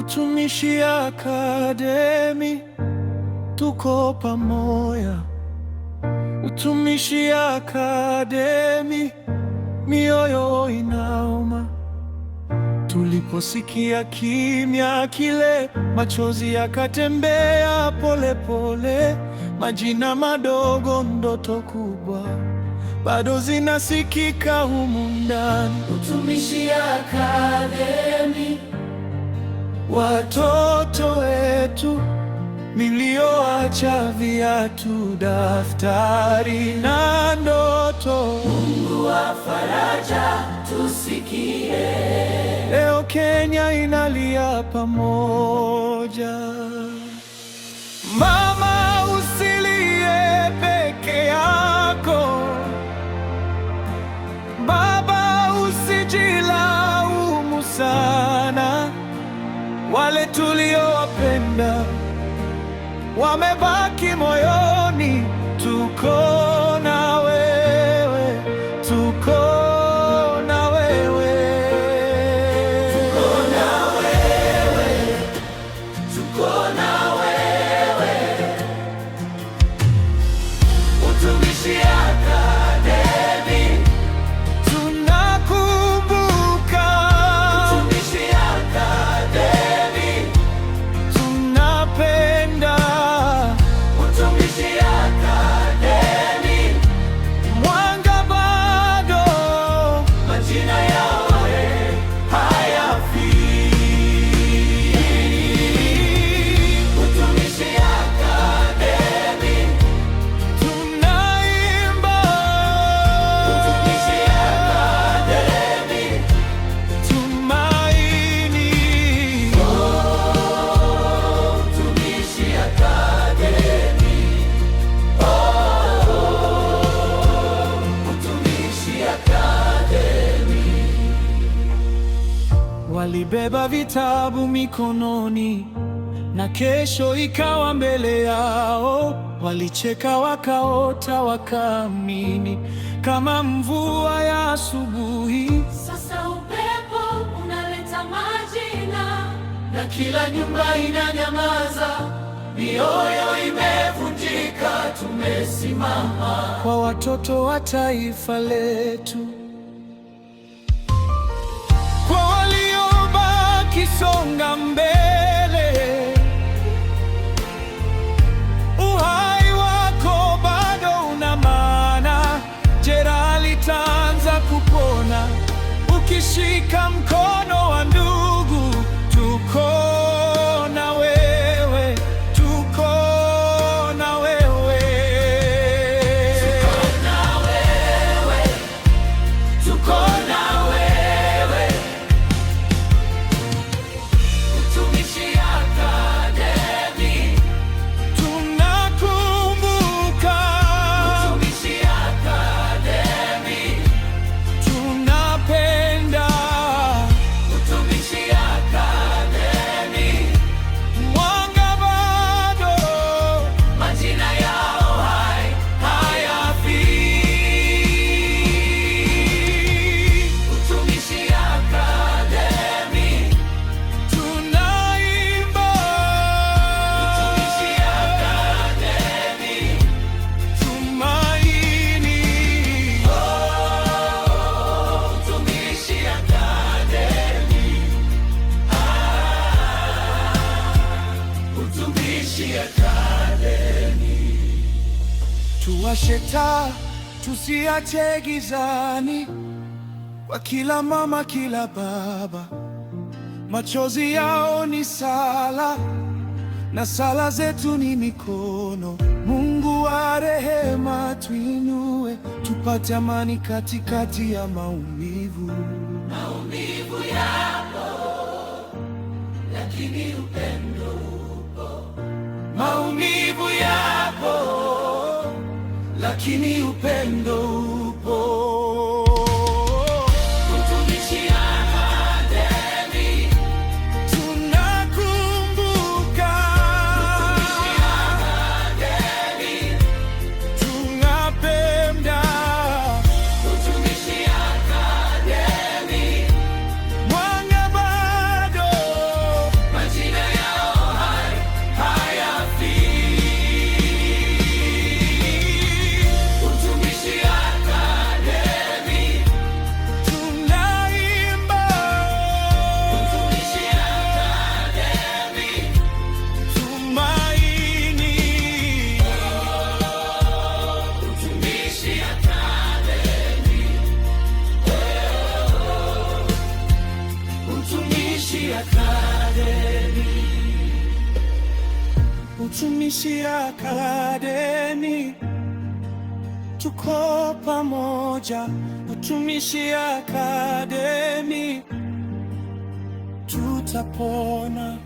Utumishi Academy, tuko pamoja. Utumishi Academy, mioyo inauma. Tuliposikia kimya kile, machozi yakatembea pole pole. Majina madogo, ndoto kubwa, bado zinasikika humu ndani. Utumishi Academy, watoto wetu, nilioacha viatu, daftari na ndoto. Mungu wa faraja, tusikie. Leo Kenya inalia pamoja. Mama, usilie peke yako. Baba, usijilaumu sana. Wale tuliowapenda wamebaki moyoni. Tuko na wewe, tuko na wewe, tuko na wewe, tuko na wewe. Utumishi Academy, tunakumbuka. Utumishi Academy, tunapenda. Utumishi Academy, Mwanga bado, majina yao hayafi. Utumishi Academy, tunaimba. Utumishi Academy, Tumaini. Utumishi Academy, Utumishi Academy. Walibeba vitabu mikononi na kesho ikawa mbele yao. Walicheka, wakaota, wakaamini kama mvua ya asubuhi. Sasa upepo unaleta majina na kila nyumba inanyamaza. Mioyo imevunjika, tumesimama Kwa watoto wa taifa letu, kwa waliobaki, songa mbele. Uhai wako bado una maana. Jeraha litaanza kupona ukishika mkono wa ndugu. Tuko na wewe, tuko na wewe, na wewe, tuko na wewe. Utumishi Academy, tunakumbuka. Utumishi Academy, Tunapenda. Utumishi Academy, Mwanga bado, majina yao hayafi. Utumishi Academy, tunaimba. Utumishi Academy, Tumaini. Utumishi Academy, Utumishi Academy. Tuwashe taa, tusiache gizani. Kwa kila mama, kila baba, machozi yao ni sala na sala zetu ni mikono. Mungu wa rehema, tuinue, tupate amani katikati ya maumivu. Maumivu yapo, lakini upendo upo. Maumivu yapo, lakini upendo upo. Utumishi Academy, Tunakumbuka. Utumishi Academy, Tunapenda. Utumishi Academy, Mwanga bado, majina Utumishi Akademi, tuko pamoja. Utumishi Akademi, tutapona.